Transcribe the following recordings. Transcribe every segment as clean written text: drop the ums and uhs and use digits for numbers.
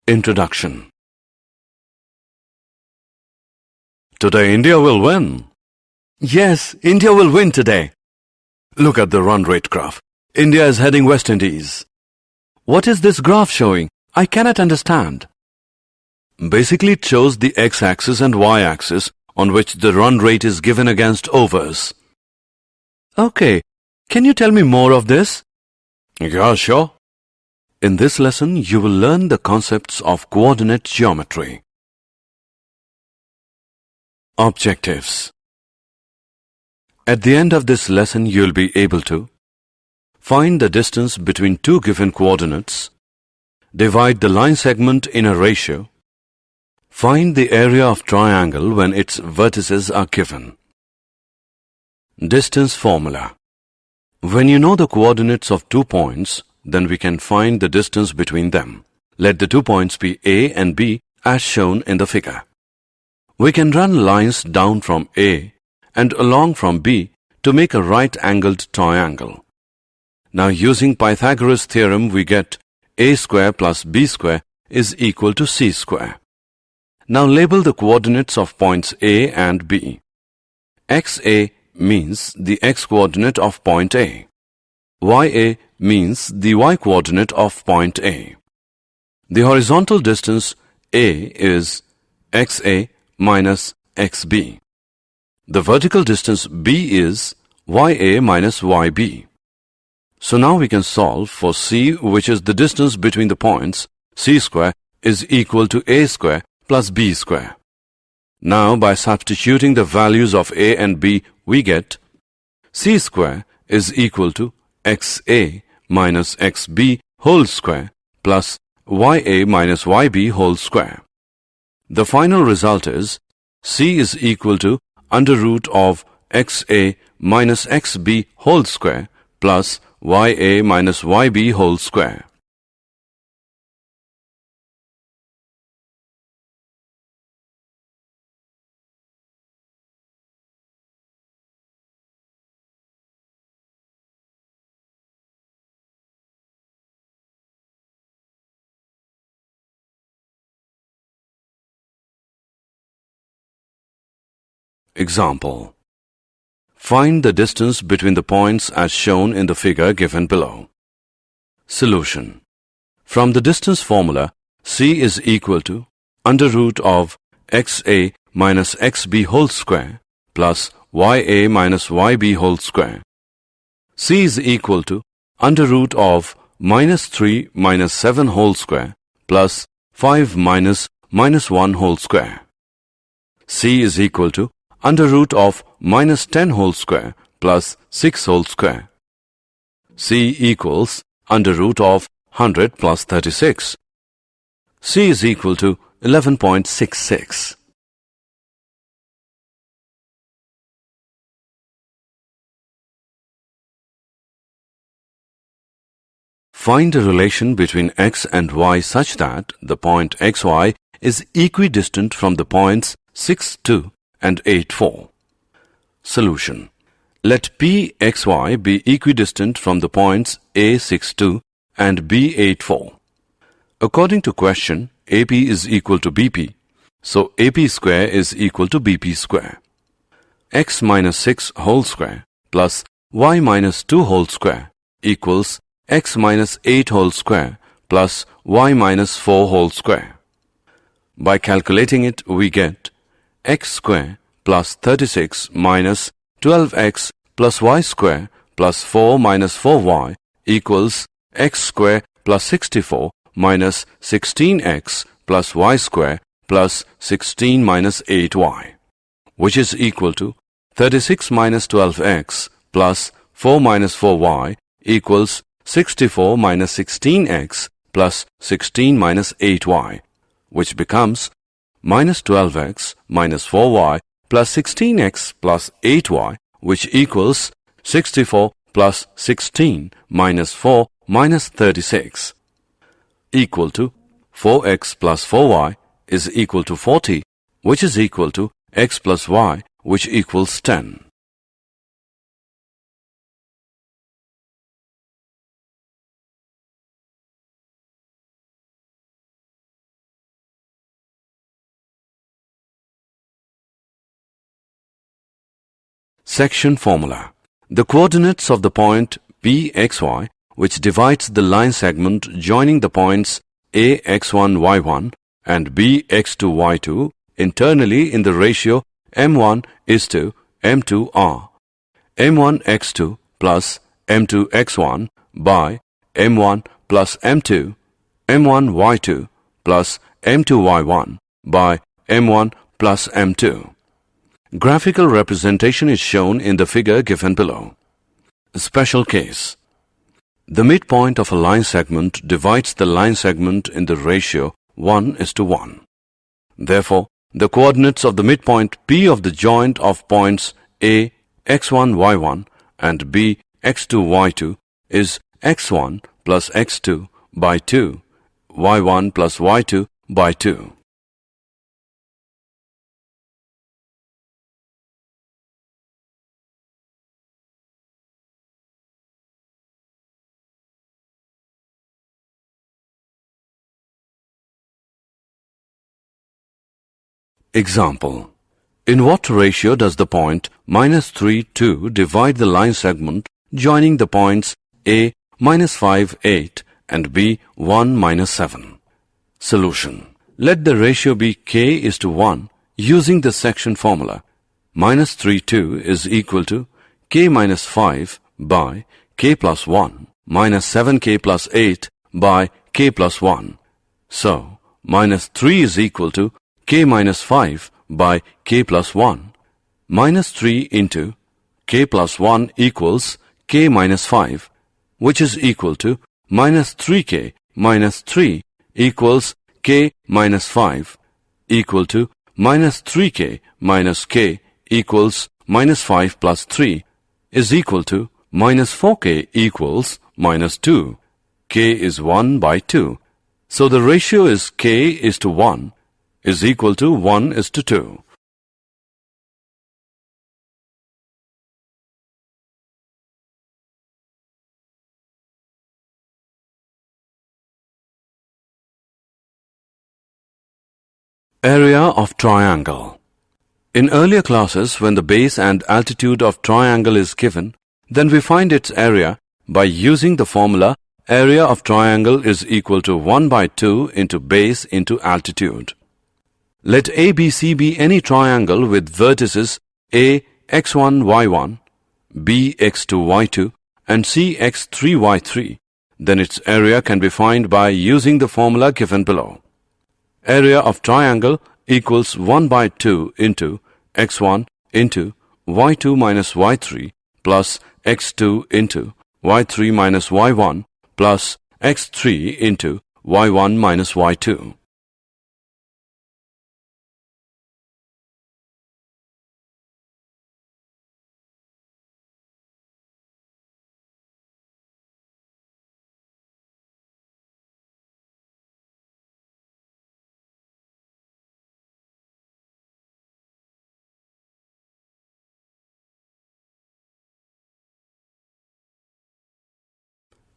Introduction. Today India will win. Yes, India will win today. Look at the run rate graph. India is heading West Indies. What is this graph showing? I cannot understand. Basically, it shows the x-axis and y-axis on which the run rate is given against overs. Okay, can you tell me more of this? Yeah, sure. In this lesson, you will learn the concepts of coordinate geometry. Objectives. At the end of this lesson, you will be able to find the distance between two given coordinates, divide the line segment in a ratio, find the area of triangle when its vertices are given. Distance formula. When you know the coordinates of 2 points, then we can find the distance between them. Let the 2 points be A and B as shown in the figure. We can run lines down from A and along from B to make a right-angled triangle. Now using Pythagoras theorem we get A square plus B square is equal to C square. Now label the coordinates of points A and B. XA means the x-coordinate of point A. YA means the y-coordinate of point A. The horizontal distance A is XA minus XB. The vertical distance B is YA minus YB. So now we can solve for C, which is the distance between the points. C square is equal to A square plus B square. Now by substituting the values of A and B, we get C square is equal to XA minus XB whole square plus YA minus YB whole square. The final result is C is equal to under root of XA minus XB whole square plus YA minus YB whole square. Example. Find the distance between the points as shown in the figure given below. Solution. From the distance formula, C is equal to under root of XA minus XB whole square plus YA minus YB whole square. C is equal to under root of minus 3 minus 7 whole square plus 5 minus 1 whole square. C is equal to under root of minus 10 whole square plus 6 whole square. C equals under root of 100 plus 36. C is equal to 11.66. Find a relation between x and y such that the point xy is equidistant from the points 6, 2 and 8, 4. Solution. Let Pxy be equidistant from the points A 6, 2 and B 8, 4. According to question, AP is equal to BP, so AP square is equal to BP square. X minus 6 whole square plus Y minus 2 whole square equals X minus 8 whole square plus Y minus 4 whole square. By calculating it, we get x square plus 36 minus 12x plus y square plus 4 minus 4y equals x square plus 64 minus 16x plus y square plus 16 minus 8y, which is equal to 36 minus 12x plus 4 minus 4y equals 64 minus 16x plus 16 minus 8y, which becomes minus 12x minus 4y plus 16x plus 8y, which equals 64 plus 16 minus 4 minus 36, equal to 4x plus 4y is equal to 40, which is equal to x plus y, which equals 10. Section formula. The coordinates of the point PXY, which divides the line segment joining the points AX1Y1 and BX2Y2 internally in the ratio M1 is to M2 are M1x2 plus M2x1 by M1 plus M2, M1y2 plus M2y1 by M1 plus M2. Graphical representation is shown in the figure given below. Special case. The midpoint of a line segment divides the line segment in the ratio 1:1. Therefore, the coordinates of the midpoint P of the joint of points A x1 y1 and B x2 y2 is x1 plus x2 by 2, y1 plus y2 by 2. Example. In what ratio does the point -3, 2 divide the line segment joining the points A -5, 8 and B 1, -7? Solution. Let the ratio be k:1 using the section formula. -3, 2 is equal to k minus 5 by k plus 1 minus 7k plus 8 by k plus 1. So, -3 is equal to k minus 5 by k plus 1. -3 into k plus 1 equals k minus 5, which is equal to -3k minus 3 equals k minus 5 equal to -3k minus k equals -5 plus 3 is equal to -4k equals -2. K is 1 by 2. So the ratio is k:1 is equal to 1:2. Area of triangle. In earlier classes, when the base and altitude of triangle is given, then we find its area by using the formula area of triangle is equal to 1 by 2 into base into altitude. Let ABC be any triangle with vertices A x1 y1, B x2 y2 and C x3 y3. Then its area can be found by using the formula given below. Area of triangle equals 1 by 2 into x1 into y2 minus y3 plus x2 into y3 minus y1 plus x3 into y1 minus y2.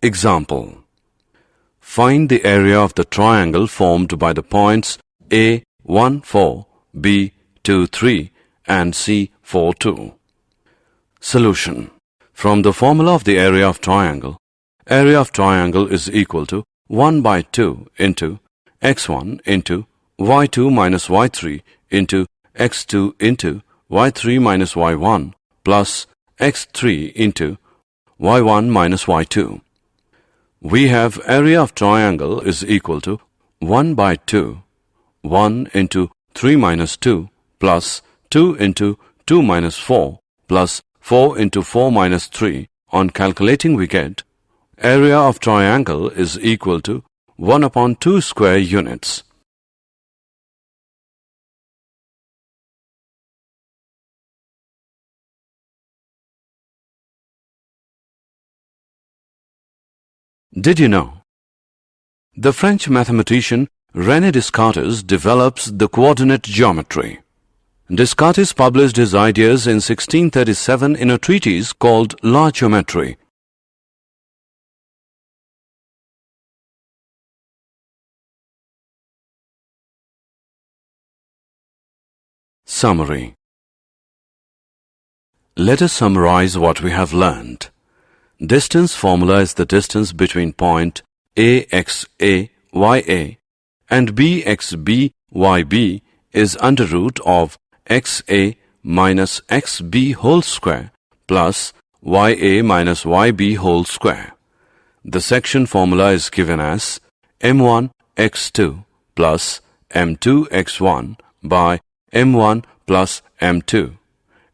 Example. Find the area of the triangle formed by the points A 1, 4, B 2, 3 and C 4, 2. Solution. From the formula of the area of triangle is equal to 1 by 2 into x1 into y2 minus y3 into x2 into y3 minus y1 plus x3 into y1 minus y2. We have area of triangle is equal to 1 by 2, 1 into 3 minus 2 plus 2 into 2 minus 4 plus 4 into 4 minus 3. On calculating we get area of triangle is equal to 1 upon 2 square units. Did you know? The French mathematician René Descartes develops the coordinate geometry. Descartes published his ideas in 1637 in a treatise called La Geometrie. Summary. Let us summarize what we have learned. Distance formula is the distance between point AXA, YA and BXB, YB is under root of XA minus XB whole square plus YA minus YB whole square. The section formula is given as M1 x2 plus M2 x1 by M1 plus M2,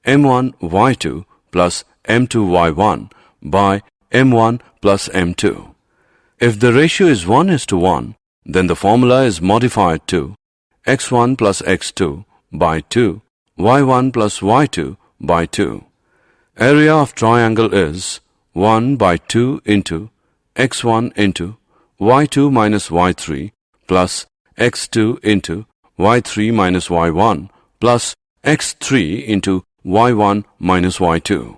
M1 y2 plus M2 y1 by M1 plus M2. If the ratio is 1:1, then the formula is modified to x1 plus x2 by 2, y1 plus y2 by 2. Area of triangle is 1 by 2 into x1 into y2 minus y3 plus x2 into y3 minus y1 plus x3 into y1 minus y2.